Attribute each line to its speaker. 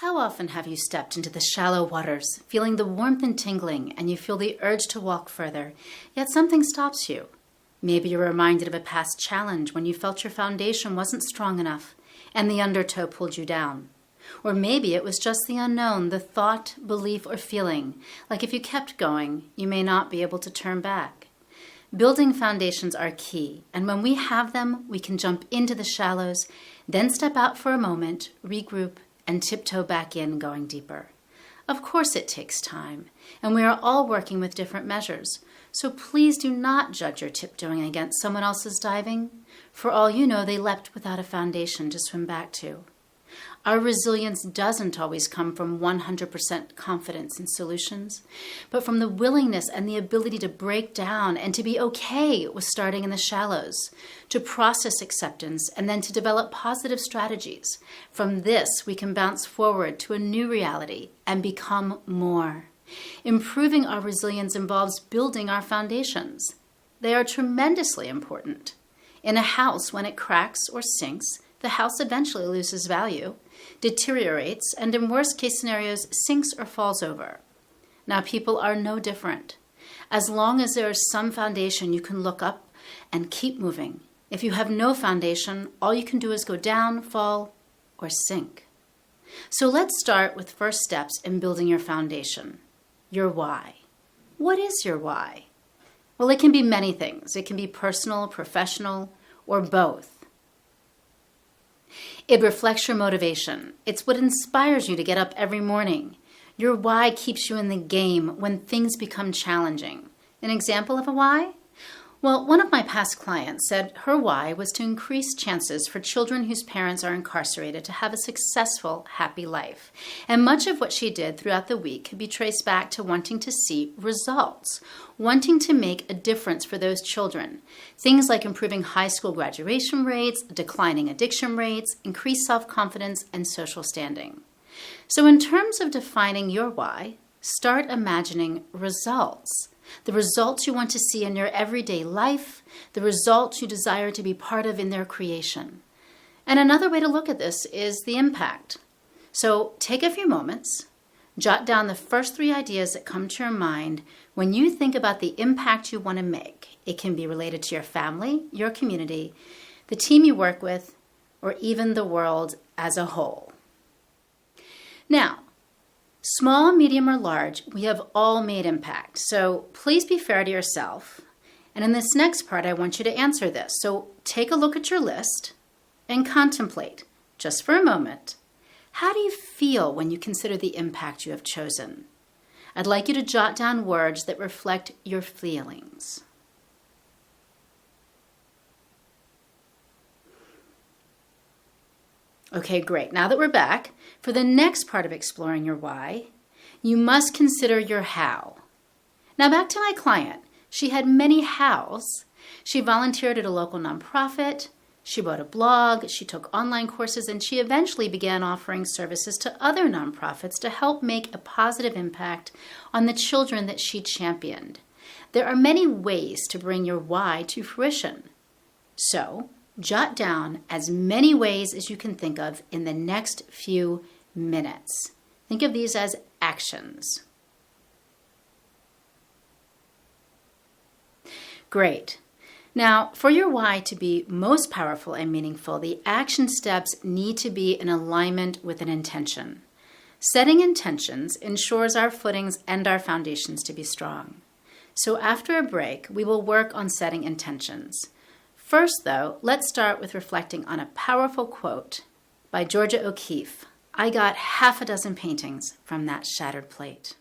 Speaker 1: How often have you stepped into the shallow waters, feeling the warmth and tingling, and you feel the urge to walk further, yet something stops you? Maybe you're reminded of a past challenge when you felt your foundation wasn't strong enough and the undertow pulled you down. Or maybe it was just the unknown, the thought, belief, or feeling, like if you kept going, you may not be able to turn back. Building foundations are key, and when we have them, we can jump into the shallows, then step out for a moment, regroup, and tiptoe back in, going deeper. Of course it takes time, and we are all working with different measures, so please do not judge your tiptoeing against someone else's diving. For all you know, they leapt without a foundation to swim back to. Our resilience doesn't always come from 100% confidence in solutions, but from the willingness and the ability to break down and to be okay with starting in the shallows, to process acceptance, and then to develop positive strategies. From this, we can bounce forward to a new reality and become more. Improving our resilience involves building our foundations. They are tremendously important. In a house, when it cracks or sinks, the house eventually loses value, deteriorates, and in worst-case scenarios, sinks or falls over. Now, people are no different. As long as there is some foundation, you can look up and keep moving. If you have no foundation, all you can do is go down, fall, or sink. So let's start with first steps in building your foundation, your why. What is your why? Well, it can be many things. It can be personal, professional, or both. It reflects your motivation. It's what inspires you to get up every morning. Your why keeps you in the game when things become challenging. An example of a why? Well, one of my past clients said her why was to increase chances for children whose parents are incarcerated to have a successful, happy life. And much of what she did throughout the week could be traced back to wanting to see results, wanting to make a difference for those children. Things like improving high school graduation rates, declining addiction rates, increased self-confidence, and social standing. So in terms of defining your why, start imagining results. The results you want to see in your everyday life, the results you desire to be part of in their creation. And another way to look at this is the impact. So take a few moments, jot down the first 3 ideas that come to your mind when you think about the impact you want to make. It can be related to your family, your community, the team you work with, or even the world as a whole. Now, small, medium, or large, we have all made impact. So please be fair to yourself. And in this next part, I want you to answer this. So take a look at your list and contemplate, just for a moment, how do you feel when you consider the impact you have chosen? I'd like you to jot down words that reflect your feelings. Okay, great. Now that we're back, for the next part of exploring your why, you must consider your how. Now back to my client. She had many hows. She volunteered at a local nonprofit, she wrote a blog, she took online courses, and she eventually began offering services to other nonprofits to help make a positive impact on the children that she championed. There are many ways to bring your why to fruition. So, jot down as many ways as you can think of in the next few minutes. Think of these as actions. Great. Now, for your why to be most powerful and meaningful, the action steps need to be in alignment with an intention. Setting intentions ensures our footings and our foundations to be strong. So after a break, we will work on setting intentions. First, though, let's start with reflecting on a powerful quote by Georgia O'Keeffe. I got 6 paintings from that shattered plate.